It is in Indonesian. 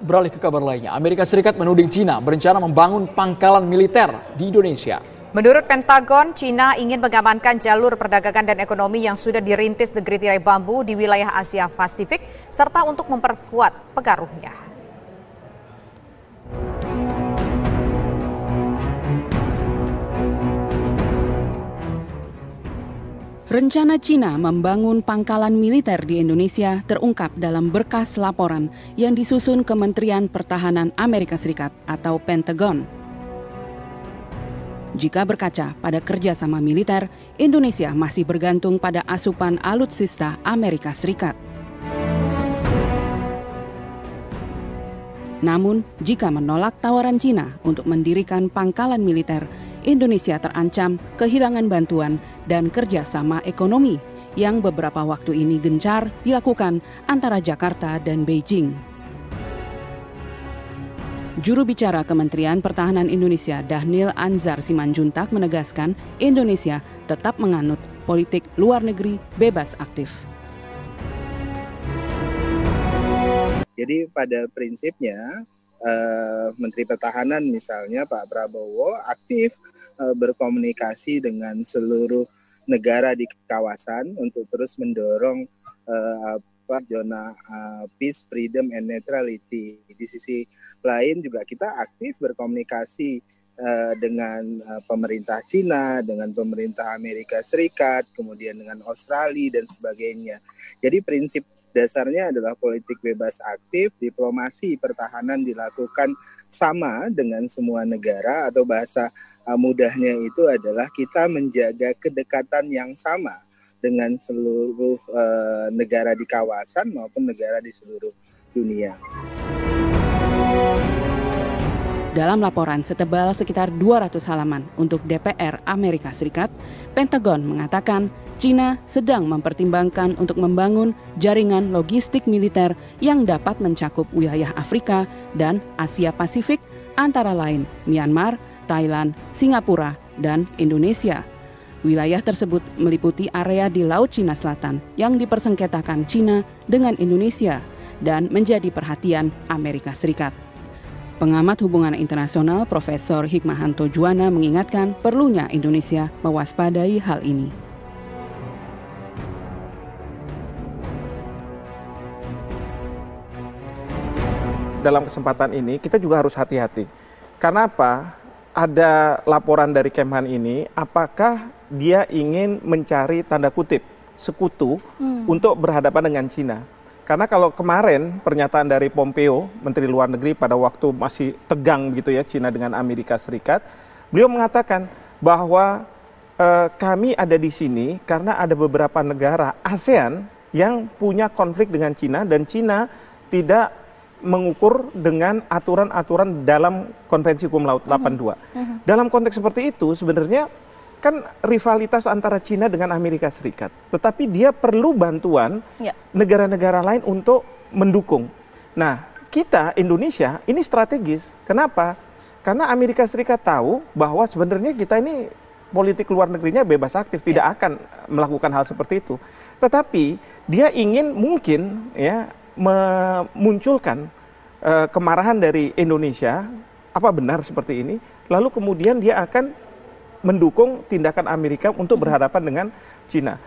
Beralih ke kabar lainnya, Amerika Serikat menuding Cina berencana membangun pangkalan militer di Indonesia. Menurut Pentagon, Cina ingin mengamankan jalur perdagangan dan ekonomi yang sudah dirintis negeri tirai bambu di wilayah Asia Pasifik, serta untuk memperkuat pengaruhnya. Rencana Cina membangun pangkalan militer di Indonesia terungkap dalam berkas laporan yang disusun Kementerian Pertahanan Amerika Serikat atau Pentagon. Jika berkaca pada kerjasama militer, Indonesia masih bergantung pada asupan alutsista Amerika Serikat. Namun, jika menolak tawaran Cina untuk mendirikan pangkalan militer, Indonesia terancam kehilangan bantuan dan kerjasama ekonomi yang beberapa waktu ini gencar dilakukan antara Jakarta dan Beijing. Juru bicara Kementerian Pertahanan Indonesia, Dhanil Anzar Simanjuntak menegaskan Indonesia tetap menganut politik luar negeri bebas aktif. Jadi pada prinsipnya Menteri Pertahanan misalnya Pak Prabowo aktif berkomunikasi dengan seluruh negara di kawasan untuk terus mendorong zona peace, freedom, and neutrality. Di sisi lain juga kita aktif berkomunikasi dengan pemerintah Cina, dengan pemerintah Amerika Serikat, kemudian dengan Australia dan sebagainya. Jadi prinsip dasarnya adalah politik bebas aktif, diplomasi pertahanan dilakukan sama dengan semua negara, atau bahasa mudahnya itu adalah kita menjaga kedekatan yang sama dengan seluruh negara di kawasan maupun negara di seluruh dunia. Dalam laporan setebal sekitar 200 halaman untuk DPR Amerika Serikat, Pentagon mengatakan Cina sedang mempertimbangkan untuk membangun jaringan logistik militer yang dapat mencakup wilayah Afrika dan Asia Pasifik, antara lain Myanmar, Thailand, Singapura, dan Indonesia. Wilayah tersebut meliputi area di Laut Cina Selatan yang dipersengketakan Cina dengan Indonesia dan menjadi perhatian Amerika Serikat. Pengamat hubungan internasional Profesor Hikmahanto Juwana mengingatkan perlunya Indonesia mewaspadai hal ini. Dalam kesempatan ini kita juga harus hati-hati. Karena apa? Ada laporan dari Kemhan ini, apakah dia ingin mencari tanda kutip sekutu untuk berhadapan dengan Cina? Karena kalau kemarin pernyataan dari Pompeo, Menteri Luar Negeri pada waktu masih tegang gitu ya Cina dengan Amerika Serikat, beliau mengatakan bahwa kami ada di sini karena ada beberapa negara ASEAN yang punya konflik dengan Cina dan Cina tidak mengukur dengan aturan-aturan dalam Konvensi Hukum Laut 82. Dalam konteks seperti itu sebenarnya kan rivalitas antara Cina dengan Amerika Serikat. Tetapi dia perlu bantuan negara-negara lain untuk mendukung. Nah, kita Indonesia ini strategis. Kenapa? Karena Amerika Serikat tahu bahwa sebenarnya kita ini politik luar negerinya bebas aktif, tidak akan melakukan hal seperti itu. Tetapi dia ingin mungkin ya memunculkan kemarahan dari Indonesia, apa benar seperti ini, lalu kemudian dia akan mendukung tindakan Amerika untuk berhadapan dengan Cina.